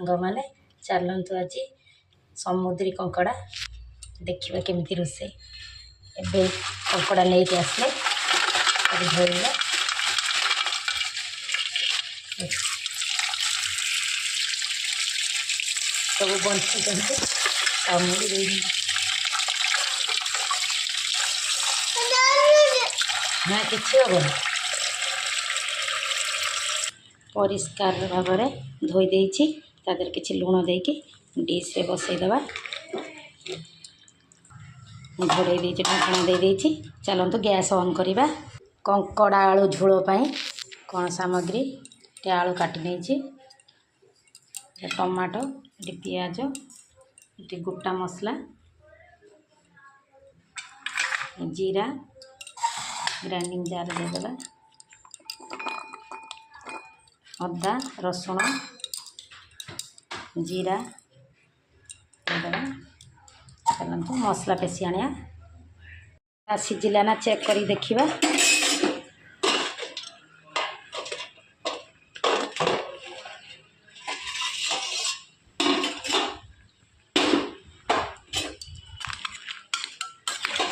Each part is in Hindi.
सांग मैंने चलतु आज समुद्री कंकड़ा देखा केमी रोसे ए कंकड़ा नहीं आसले धोइला सब बंची हाँ कि हम परिष्कार भाव में धोई देछि तादर किछि लुण देकी डिश रे बसईदबा घोड़े देछि ढाकना दे देछि। चलतु गैस ऑन करिबा। कंकड़ा आलू झोल पाई कौन सामग्री टे आलू काटी नहीं टमाटो ये पियाज ये गोटा मसला जीरा ग्राइंडिंग जार देदेबा अदा रसुण जीरा देदेबा। चलतु मसला पेशी आनिया सिझिला ना चेक करी देखिबा।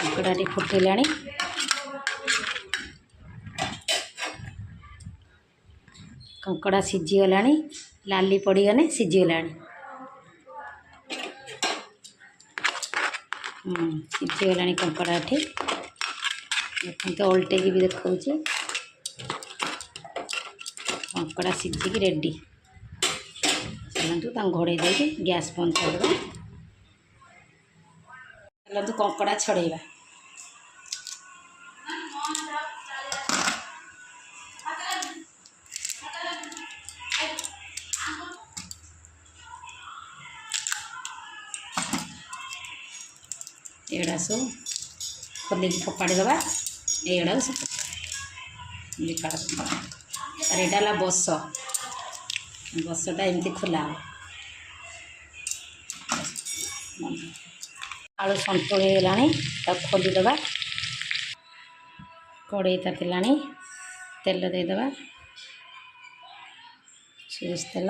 कंकड़ा फुटिला कंकड़ा सीझीगला लाली पड़गने सीझीगला सीझीगला कंकड़ा देखते ओल्टे भी देखा कंकड़ा सीझिकी रेडी। चलतु घोड़े दे गैस बंद कर। चलतु कंकड़ा छड़ेगा। एड़ा सब खोल फोपाड़ी दबा एड़ा एटा बस बसटा एमती खोला आलू संतुल होगा खोलीदबा। कड़े तातिला तेल देदबा सोरिष तेल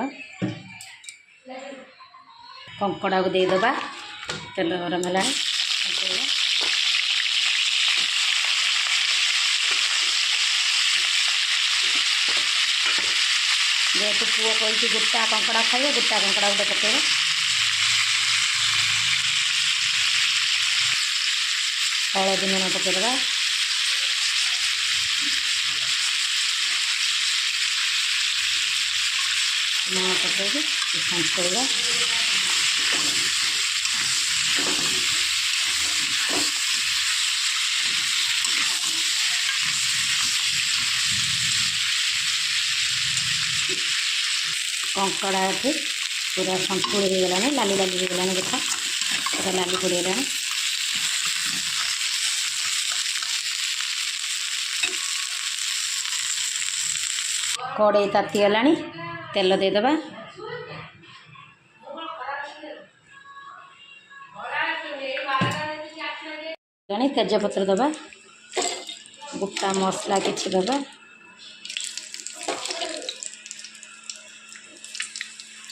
कंकड़ा को देदबा तेल गरम है जेहेतु पुओ कही गोटा कंकड़ा खाइए गोटा कंकड़ा गोटे पकेबा। हलदी लुण पकेदबा लुण पकईकि संतुड़ा कंकड़ा ये पूरा संतुल होगा लाली लाली होगा देखा पूरा लाली पड़गला। कड़े तातीगला तेल देदबा तेजपत्र दबा गोटा मसला किछि दबा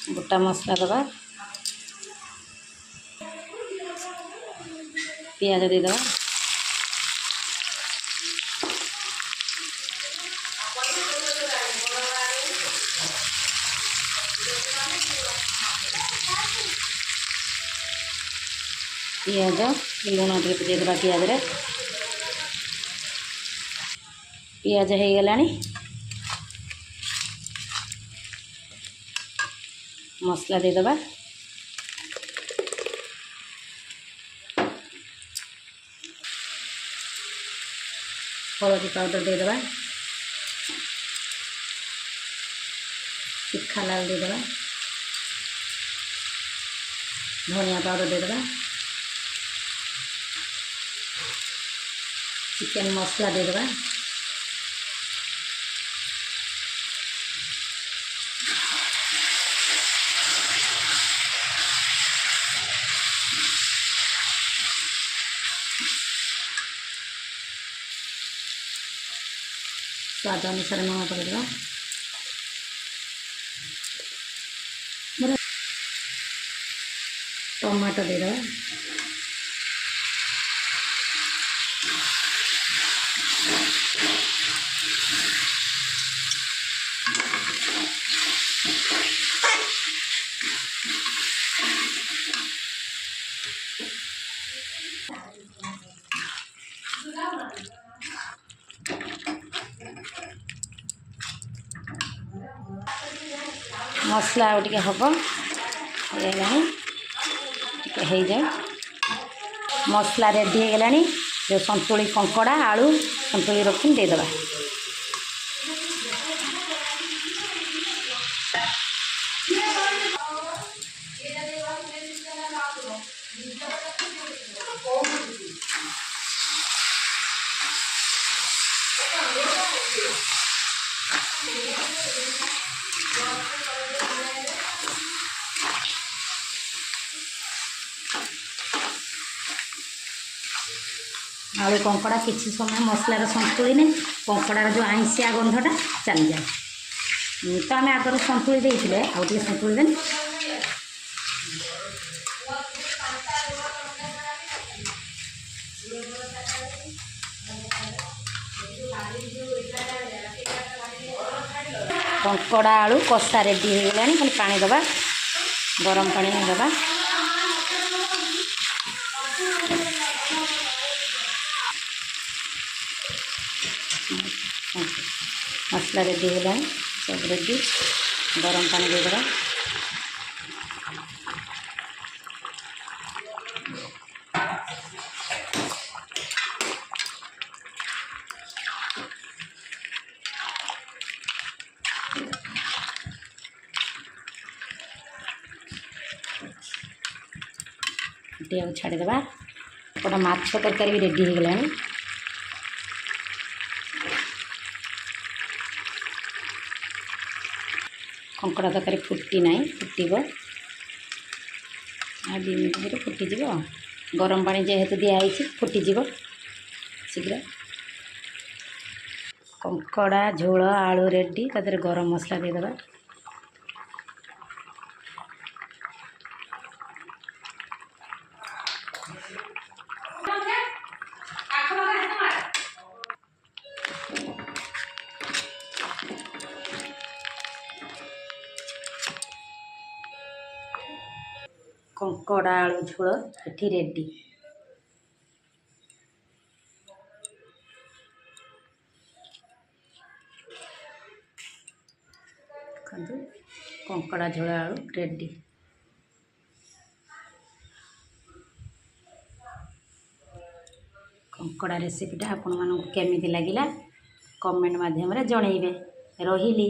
गोटा मसला दबा पियाज देदबा पियाज लुण टे देदबा पियाज हो गला मसला देदबा हलदी पाउडर देदबा तीखा लाल देदबा धनिया पाउडर देदबा चिकेन मसला देदबा स्वाद अनुसार लुण पकड़ा ଦେଇଦେବା। ମସଲା ଆଉ ଟିକେ ହେବ, ହେଇଗଲାଣି, ଟିକେ ହେଇଯାଉ। ମସଲା ରେଡ଼ି ହେଇଗଲାଣି। ଯେଉଁ ସନ୍ତୁଳି କଙ୍କଡ଼ା ଆଳୁ ସନ୍ତୁଳି ରଖିକି ଦେଇଦେବା। आलू कंकड़ा किसी समय मसलार संतुलिने कंकड़ार जो आइंसिया गंधटा चली जाए। तो आम आगर संतुली देते आउ टे संतुली दें। कंकड़ा आलू कषा रेडी हो गलानी, खाली पानी दबा, गरम पानी दबा। मसला रेडी है, सब रेडी, गरम पानी दे देगा। छाड़देवा। गोटे माछ तरकारी भी रेडी हो गलानी। कंकड़ा तरकारी फुटी ना, फुटब आ 2 मिनट फुटीज। गरम पानी जेहेतु दिखाई फुटीज शीघ्र। कंकड़ा झोल आलू रेडी, तादर गरम मसला देदेबा। कंकड़ा आलू झोल एठी रेडी। कंकड़ा झोल आलू रेडी। कंकड़ा रेसिपीटा आपण मानक केमिति लागिला कमेंट माध्यम रे जणैबे। रहिली।